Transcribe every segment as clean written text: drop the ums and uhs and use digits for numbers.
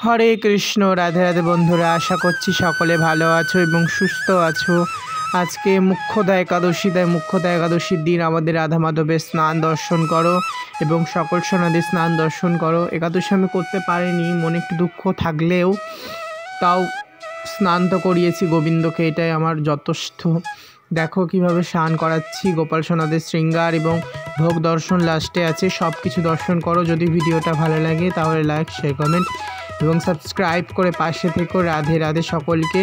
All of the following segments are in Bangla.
হরে কৃষ্ণ। রাধে রাধে বন্ধুরা, আশা করছি সকলে ভালো আছো এবং সুস্থ আছো। আজকে মুখ্যদা একাদশী, তাই মুখ্যদা একাদশীর দিন আমাদের রাধা মাধবের স্নান দর্শন করো এবং সকল সোনাদের স্নান দর্শন করো। একাদশী আমি করতে পারিনি, মনে একটু দুঃখ থাকলেও তাও স্নান তো করিয়েছি গোবিন্দকে, এটাই আমার যথেষ্ট। দেখো কিভাবে স্নান করাচ্ছি, গোপাল সোনাদের শৃঙ্গার এবং ভোগ দর্শন লাস্টে আছে। সব কিছু দর্শন করো। যদি ভিডিওটা ভালো লাগে তাহলে লাইক, শেয়ার, কমেন্ট এবং সাবস্ক্রাইব করে পাশে থেকো। রাধে রাধে সকলকে,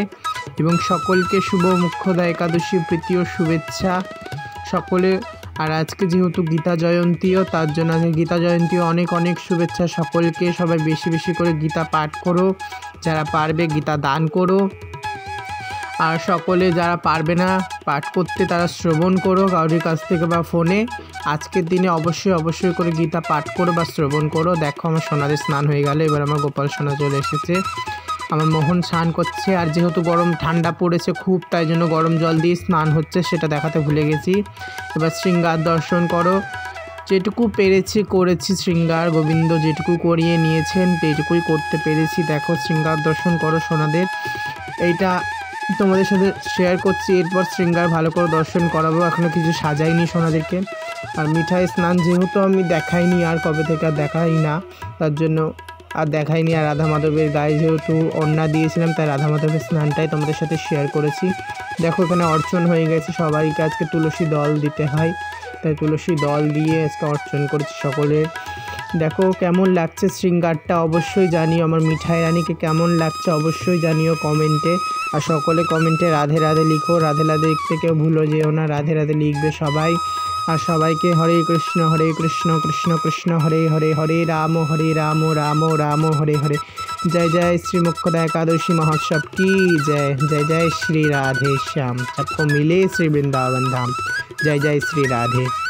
এবং সকলকে শুভ মুখ্যদা একাদশী প্রীতি ও শুভেচ্ছা সকলে। আর আজকে যেহেতু গীতা জয়ন্তীও, তার জন্য আজকে গীতা জয়ন্তীও অনেক অনেক শুভেচ্ছা সকলকে। সবাই বেশি বেশি করে গীতা পাঠ করো, যারা পারবে গীতা দান করো, আর সকলে যারা পারবে না পাঠ করতে তারা শ্রবণ করো কারোর কাছ থেকে বা ফোনে। আজকের দিনে অবশ্যই করে গীতা পাঠ করো বা শ্রবণ করো। দেখো আমার সোনাদের স্নান হয়ে গেল, এবার আমার গোপাল সোনা চলে এসেছে। আমার মোহন স্নান করছে, আর যেহেতু গরম ঠান্ডা পড়েছে খুব, তাই জন্য গরম জল দিয়ে স্নান হচ্ছে, সেটা দেখাতে ভুলে গেছি। এবার শৃঙ্গার দর্শন করো। যেটুকু পেরেছি করেছি, শৃঙ্গার গোবিন্দ যেটুকু করিয়ে নিয়েছেন সেইটুকুই করতে পেরেছি। দেখো শৃঙ্গার দর্শন করো সোনাদের, এইটা তোমাদের সাথে শেয়ার করছি। এরপর শৃঙ্গার ভালো করে দর্শন করাবো, এখনও কিছু সাজাইনি সোনাদেরকে। আর মিঠাই স্নান যেহেতু আমি দেখাইনি, আর কবে থেকে আর দেখাই না, তার জন্য আর দেখাইনি। আর রাধা মাধবের গায়ে যেহেতু ওড়না দিয়েছিলাম, তাই রাধা মাধবের স্নানটাই তোমাদের সাথে শেয়ার করেছি। দেখো এখানে অর্চন হয়ে গেছে, সবাইকে আজকে তুলসী দল দিতে হয়, তাই তুলসী দল দিয়ে আজকে অর্চন করেছি সকলের। দেখো কেমন লাগছে শৃঙ্গারটা অবশ্যই জানিও। আমার মিঠাই রানীকে কেমন লাগছে অবশ্যই জানিও কমেন্টে। আর সকলে কমেন্টে রাধে রাধে লিখো, রাধে রাধে লিখতে কেউ ভুলো যেও না, রাধে রাধে লিখবে সবাই। আর সবাইকে হরে কৃষ্ণ কৃষ্ণ কৃষ্ণ হরে হরে, হরে রাম রাম রাম হরে হরে। जय जय श्री मुख्यदा एकादशी महोत्सव की जय। जय जय श्री राधे श्याम, सबको मिले श्री वृंदावन धाम। जय जय श्री राधे।